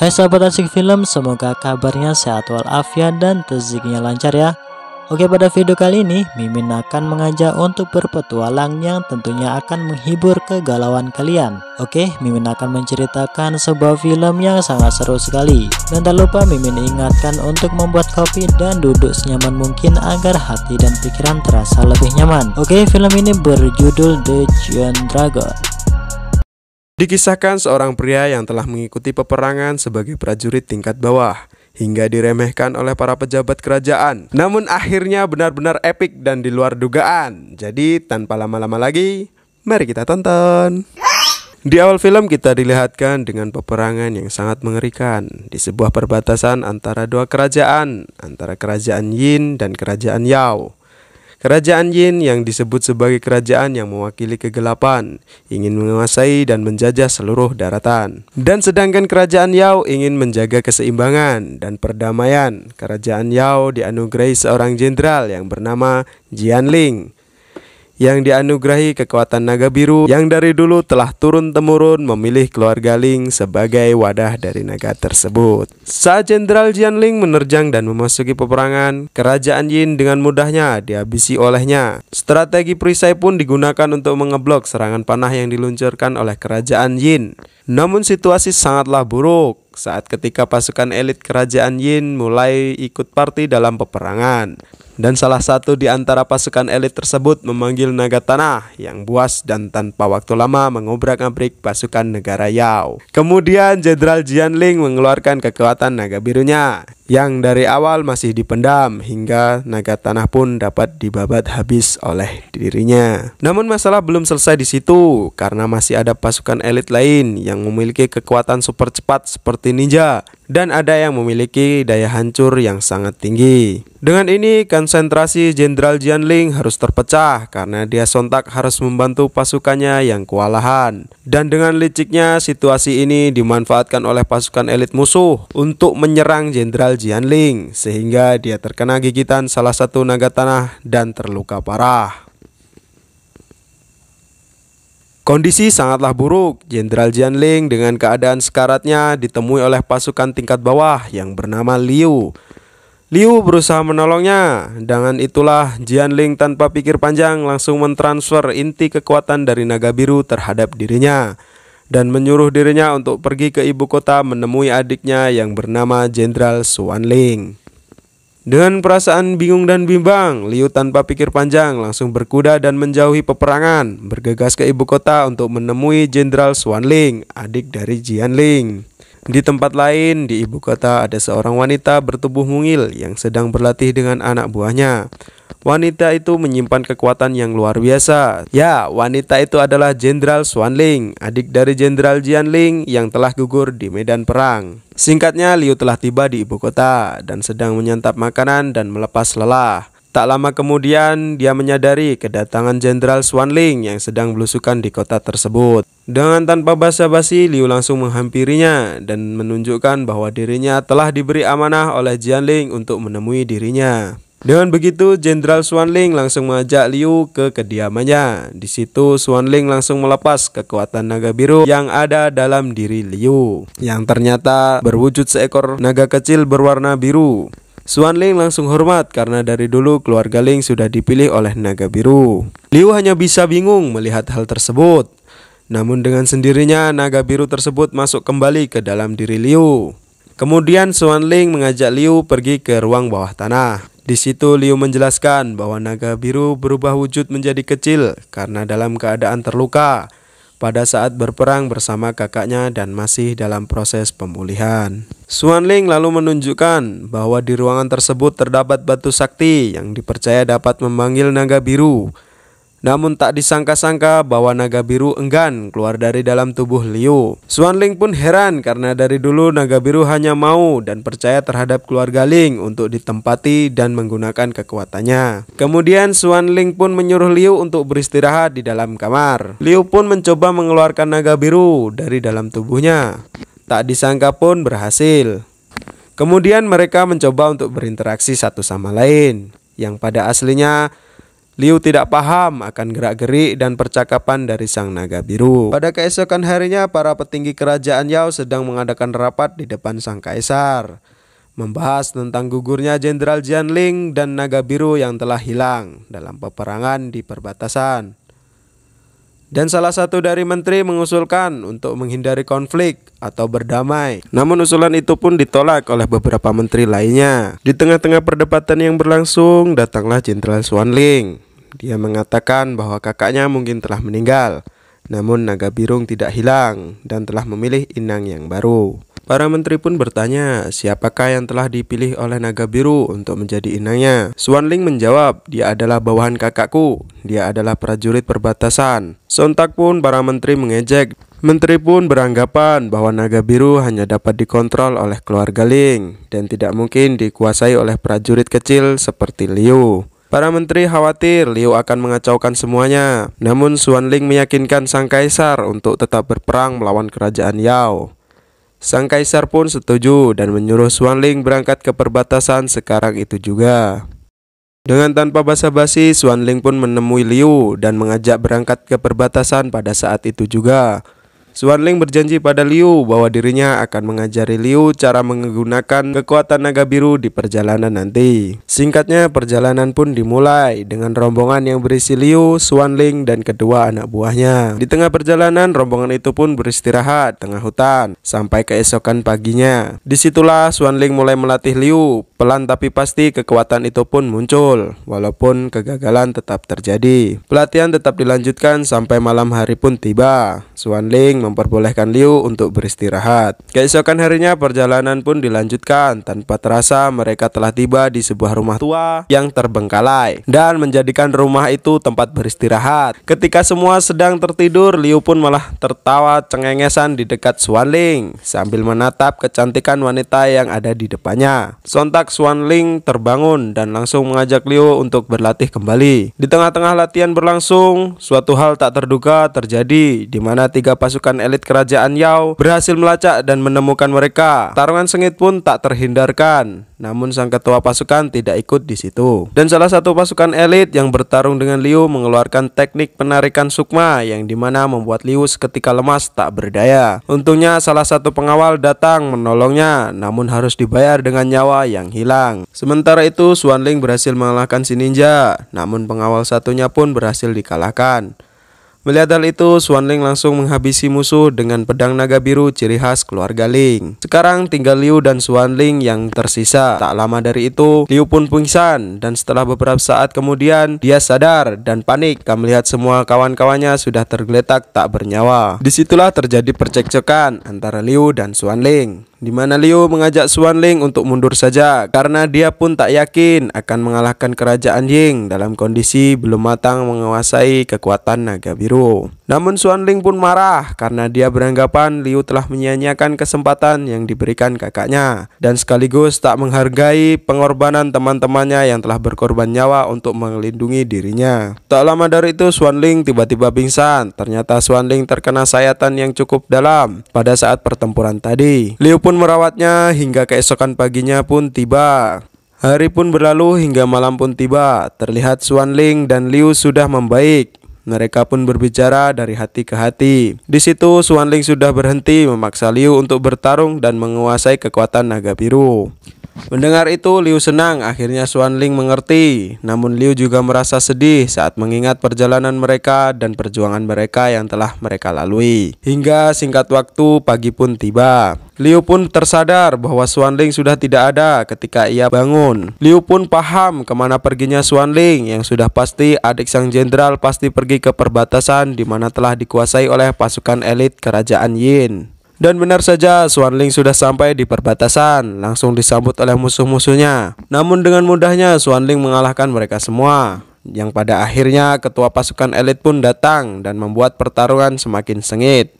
Hai sahabat asik film, semoga kabarnya sehat walafiat dan rezekinya lancar ya. Oke, pada video kali ini Mimin akan mengajak untuk berpetualang yang tentunya akan menghibur kegalauan kalian. Oke, Mimin akan menceritakan sebuah film yang sangat seru sekali. Dan tak lupa Mimin ingatkan untuk membuat kopi dan duduk senyaman mungkin agar hati dan pikiran terasa lebih nyaman. Oke, film ini berjudul The Giant Dragon. Dikisahkan seorang pria yang telah mengikuti peperangan sebagai prajurit tingkat bawah hingga diremehkan oleh para pejabat kerajaan. Namun akhirnya benar-benar epik dan di luar dugaan. Jadi tanpa lama-lama lagi, mari kita tonton. Di awal film kita dilihatkan dengan peperangan yang sangat mengerikan di sebuah perbatasan antara dua kerajaan, antara kerajaan Yin dan kerajaan Yao. Kerajaan Yin yang disebut sebagai kerajaan yang mewakili kegelapan, ingin menguasai dan menjajah seluruh daratan. Dan sedangkan kerajaan Yao ingin menjaga keseimbangan dan perdamaian. Kerajaan Yao dianugerahi seorang jenderal yang bernama Jianling, yang dianugerahi kekuatan naga biru yang dari dulu telah turun-temurun memilih keluarga Ling sebagai wadah dari naga tersebut. Saat Jenderal Jianling menerjang dan memasuki peperangan, kerajaan Yin dengan mudahnya dihabisi olehnya. Strategi perisai pun digunakan untuk mengeblok serangan panah yang diluncurkan oleh kerajaan Yin. Namun situasi sangatlah buruk saat ketika pasukan elit kerajaan Yin mulai ikut parti dalam peperangan. Dan salah satu di antara pasukan elit tersebut memanggil naga tanah yang buas dan tanpa waktu lama mengobrak-abrik pasukan negara Yao. Kemudian Jenderal Jianling mengeluarkan kekuatan naga birunya yang dari awal masih dipendam hingga naga tanah pun dapat dibabat habis oleh dirinya. Namun masalah belum selesai di situ karena masih ada pasukan elit lain yang memiliki kekuatan super cepat seperti ninja dan ada yang memiliki daya hancur yang sangat tinggi. Dengan ini konsentrasi Jenderal Jianling harus terpecah karena dia sontak harus membantu pasukannya yang kewalahan. Dan dengan liciknya situasi ini dimanfaatkan oleh pasukan elit musuh untuk menyerang Jenderal Jianling sehingga dia terkena gigitan salah satu naga tanah dan terluka parah. Kondisi sangatlah buruk. Jenderal Jianling dengan keadaan sekaratnya ditemui oleh pasukan tingkat bawah yang bernama Liu. Liu berusaha menolongnya. Dengan itulah Jianling tanpa pikir panjang langsung mentransfer inti kekuatan dari naga biru terhadap dirinya dan menyuruh dirinya untuk pergi ke ibu kota menemui adiknya yang bernama Jenderal Xuanling. Dengan perasaan bingung dan bimbang, Liu tanpa pikir panjang langsung berkuda dan menjauhi peperangan, bergegas ke ibu kota untuk menemui Jenderal Xuanling, adik dari Jianling. Di tempat lain di ibu kota ada seorang wanita bertubuh mungil yang sedang berlatih dengan anak buahnya. Wanita itu menyimpan kekuatan yang luar biasa. Ya, wanita itu adalah Jenderal Xuanling, adik dari Jenderal Jianling yang telah gugur di medan perang. Singkatnya, Liu telah tiba di ibu kota dan sedang menyantap makanan dan melepas lelah. Tak lama kemudian, dia menyadari kedatangan Jenderal Xuanling yang sedang belusukan di kota tersebut. Dengan tanpa basa-basi, Liu langsung menghampirinya dan menunjukkan bahwa dirinya telah diberi amanah oleh Jianling untuk menemui dirinya. Dengan begitu, Jenderal Xuanling langsung mengajak Liu ke kediamannya. Di situ, Xuanling langsung melepas kekuatan naga biru yang ada dalam diri Liu, yang ternyata berwujud seekor naga kecil berwarna biru. Xuanling langsung hormat karena dari dulu keluarga Ling sudah dipilih oleh naga biru. Liu hanya bisa bingung melihat hal tersebut. Namun dengan sendirinya naga biru tersebut masuk kembali ke dalam diri Liu. Kemudian Xuanling mengajak Liu pergi ke ruang bawah tanah. Di situ Liu menjelaskan bahwa naga biru berubah wujud menjadi kecil karena dalam keadaan terluka pada saat berperang bersama kakaknya dan masih dalam proses pemulihan. Xuanling lalu menunjukkan bahwa di ruangan tersebut terdapat batu sakti yang dipercaya dapat memanggil naga biru. Namun tak disangka-sangka bahwa naga biru enggan keluar dari dalam tubuh Liu. Xuanling pun heran karena dari dulu naga biru hanya mau dan percaya terhadap keluarga Ling untuk ditempati dan menggunakan kekuatannya. Kemudian Xuanling pun menyuruh Liu untuk beristirahat di dalam kamar. Liu pun mencoba mengeluarkan naga biru dari dalam tubuhnya. Tak disangka pun berhasil. Kemudian mereka mencoba untuk berinteraksi satu sama lain, yang pada aslinya Liu tidak paham akan gerak-gerik dan percakapan dari sang naga biru. Pada keesokan harinya, para petinggi kerajaan Yao sedang mengadakan rapat di depan sang kaisar, membahas tentang gugurnya Jenderal Jianling dan naga biru yang telah hilang dalam peperangan di perbatasan. Dan salah satu dari menteri mengusulkan untuk menghindari konflik atau berdamai. Namun usulan itu pun ditolak oleh beberapa menteri lainnya. Di tengah-tengah perdebatan yang berlangsung, datanglah Jenderal Xuanling. Dia mengatakan bahwa kakaknya mungkin telah meninggal, namun naga biru tidak hilang dan telah memilih inang yang baru. Para menteri pun bertanya, siapakah yang telah dipilih oleh naga biru untuk menjadi inangnya? Xuanling menjawab, dia adalah bawahan kakakku, dia adalah prajurit perbatasan. Sontak pun para menteri mengejek. Menteri pun beranggapan bahwa naga biru hanya dapat dikontrol oleh keluarga Ling dan tidak mungkin dikuasai oleh prajurit kecil seperti Liu. Para menteri khawatir Liu akan mengacaukan semuanya. Namun Xuanling meyakinkan sang kaisar untuk tetap berperang melawan kerajaan Yao. Sang kaisar pun setuju dan menyuruh Xuanling berangkat ke perbatasan sekarang itu juga. Dengan tanpa basa-basi, Xuanling pun menemui Liu dan mengajak berangkat ke perbatasan pada saat itu juga. Xuanling berjanji pada Liu bahwa dirinya akan mengajari Liu cara menggunakan kekuatan naga biru di perjalanan nanti. Singkatnya, perjalanan pun dimulai dengan rombongan yang berisi Liu, Xuanling, dan kedua anak buahnya. Di tengah perjalanan, rombongan itu pun beristirahat tengah hutan sampai keesokan paginya. Disitulah Xuanling mulai melatih Liu. Pelan tapi pasti kekuatan itu pun muncul, walaupun kegagalan tetap terjadi. Pelatihan tetap dilanjutkan sampai malam hari pun tiba. Xuanling memperbolehkan Liu untuk beristirahat. Keesokan harinya perjalanan pun dilanjutkan. Tanpa terasa mereka telah tiba di sebuah rumah tua yang terbengkalai dan menjadikan rumah itu tempat beristirahat. Ketika semua sedang tertidur, Liu pun malah tertawa cengengesan di dekat Xuanling sambil menatap kecantikan wanita yang ada di depannya. Sontak Xuanling terbangun dan langsung mengajak Liu untuk berlatih kembali. Di tengah-tengah latihan berlangsung, suatu hal tak terduga terjadi di mana 3 pasukan elit kerajaan Yao berhasil melacak dan menemukan mereka. Tarungan sengit pun tak terhindarkan. Namun sang ketua pasukan tidak ikut di situ. Dan salah satu pasukan elit yang bertarung dengan Liu mengeluarkan teknik penarikan sukma yang dimana membuat Liu seketika lemas tak berdaya. Untungnya salah satu pengawal datang menolongnya, namun harus dibayar dengan nyawa yang hilang. Sementara itu Xuanling berhasil mengalahkan si ninja, namun pengawal satunya pun berhasil dikalahkan. Melihat hal itu, Xuanling langsung menghabisi musuh dengan pedang naga biru ciri khas keluarga Ling. Sekarang tinggal Liu dan Xuanling yang tersisa. Tak lama dari itu, Liu pun pingsan dan setelah beberapa saat kemudian dia sadar dan panik melihat semua kawan-kawannya sudah tergeletak tak bernyawa. Disitulah terjadi percekcokan antara Liu dan Xuanling, di mana Liu mengajak Xuanling untuk mundur saja karena dia pun tak yakin akan mengalahkan kerajaan Ying dalam kondisi belum matang menguasai kekuatan naga biru. Namun Xuanling pun marah karena dia beranggapan Liu telah menyia-nyiakan kesempatan yang diberikan kakaknya dan sekaligus tak menghargai pengorbanan teman-temannya yang telah berkorban nyawa untuk melindungi dirinya. Tak lama dari itu Xuanling tiba-tiba pingsan. Ternyata Xuanling terkena sayatan yang cukup dalam pada saat pertempuran tadi. Liu pun merawatnya hingga keesokan paginya pun tiba. Hari pun berlalu hingga malam pun tiba. Terlihat Xuanling dan Liu sudah membaik. Mereka pun berbicara dari hati ke hati. Di situ Xuanling sudah berhenti memaksa Liu untuk bertarung dan menguasai kekuatan naga biru. Mendengar itu Liu senang, akhirnya Xuanling mengerti. Namun Liu juga merasa sedih saat mengingat perjalanan mereka dan perjuangan mereka yang telah mereka lalui. Hingga singkat waktu pagi pun tiba. Liu pun tersadar bahwa Xuanling sudah tidak ada ketika ia bangun. Liu pun paham kemana perginya Xuanling, yang sudah pasti adik sang jenderal pasti pergi ke perbatasan di mana telah dikuasai oleh pasukan elit kerajaan Yin. Dan benar saja Xuanling sudah sampai di perbatasan, langsung disambut oleh musuh-musuhnya. Namun dengan mudahnya Xuanling mengalahkan mereka semua, yang pada akhirnya ketua pasukan elit pun datang dan membuat pertarungan semakin sengit.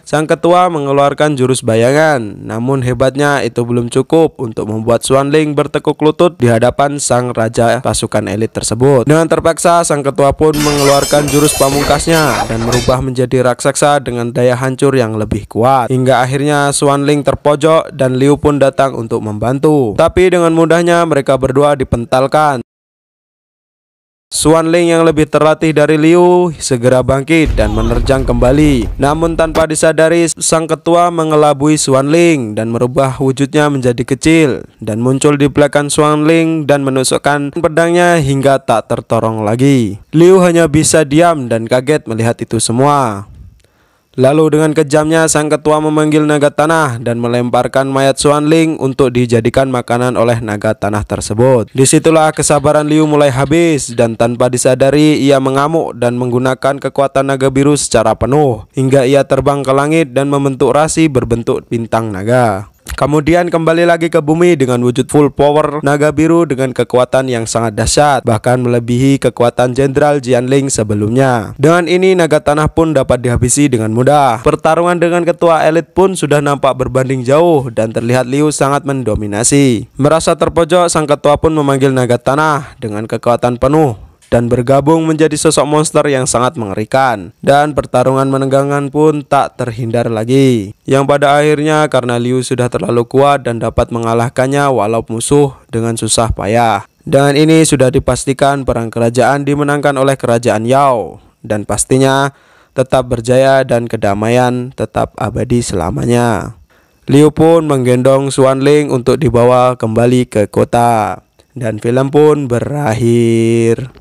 Sang ketua mengeluarkan jurus bayangan, namun hebatnya itu belum cukup untuk membuat Xuanling bertekuk lutut di hadapan sang raja pasukan elit tersebut. Dengan terpaksa sang ketua pun mengeluarkan jurus pamungkasnya dan merubah menjadi raksasa dengan daya hancur yang lebih kuat. Hingga akhirnya Xuanling terpojok dan Liu pun datang untuk membantu. Tapi dengan mudahnya mereka berdua dipentalkan. Xuanling yang lebih terlatih dari Liu segera bangkit dan menerjang kembali. Namun tanpa disadari, sang ketua mengelabui Xuanling dan merubah wujudnya menjadi kecil dan muncul di belakang Xuanling dan menusukkan pedangnya hingga tak tertolong lagi. Liu hanya bisa diam dan kaget melihat itu semua. Lalu dengan kejamnya sang ketua memanggil naga tanah dan melemparkan mayat Xuanling untuk dijadikan makanan oleh naga tanah tersebut. Disitulah kesabaran Liu mulai habis dan tanpa disadari ia mengamuk dan menggunakan kekuatan naga biru secara penuh hingga ia terbang ke langit dan membentuk rasi berbentuk bintang naga. Kemudian kembali lagi ke bumi dengan wujud full power naga biru dengan kekuatan yang sangat dahsyat, bahkan melebihi kekuatan Jenderal Jianling sebelumnya. Dengan ini naga tanah pun dapat dihabisi dengan mudah. Pertarungan dengan ketua elit pun sudah nampak berbanding jauh dan terlihat Liu sangat mendominasi. Merasa terpojok, sang ketua pun memanggil naga tanah dengan kekuatan penuh dan bergabung menjadi sosok monster yang sangat mengerikan. Dan pertarungan menegangkan pun tak terhindar lagi, yang pada akhirnya karena Liu sudah terlalu kuat dan dapat mengalahkannya walau musuh dengan susah payah. Dengan ini sudah dipastikan perang kerajaan dimenangkan oleh kerajaan Yao, dan pastinya tetap berjaya dan kedamaian tetap abadi selamanya. Liu pun menggendong Xuanling untuk dibawa kembali ke kota, dan film pun berakhir.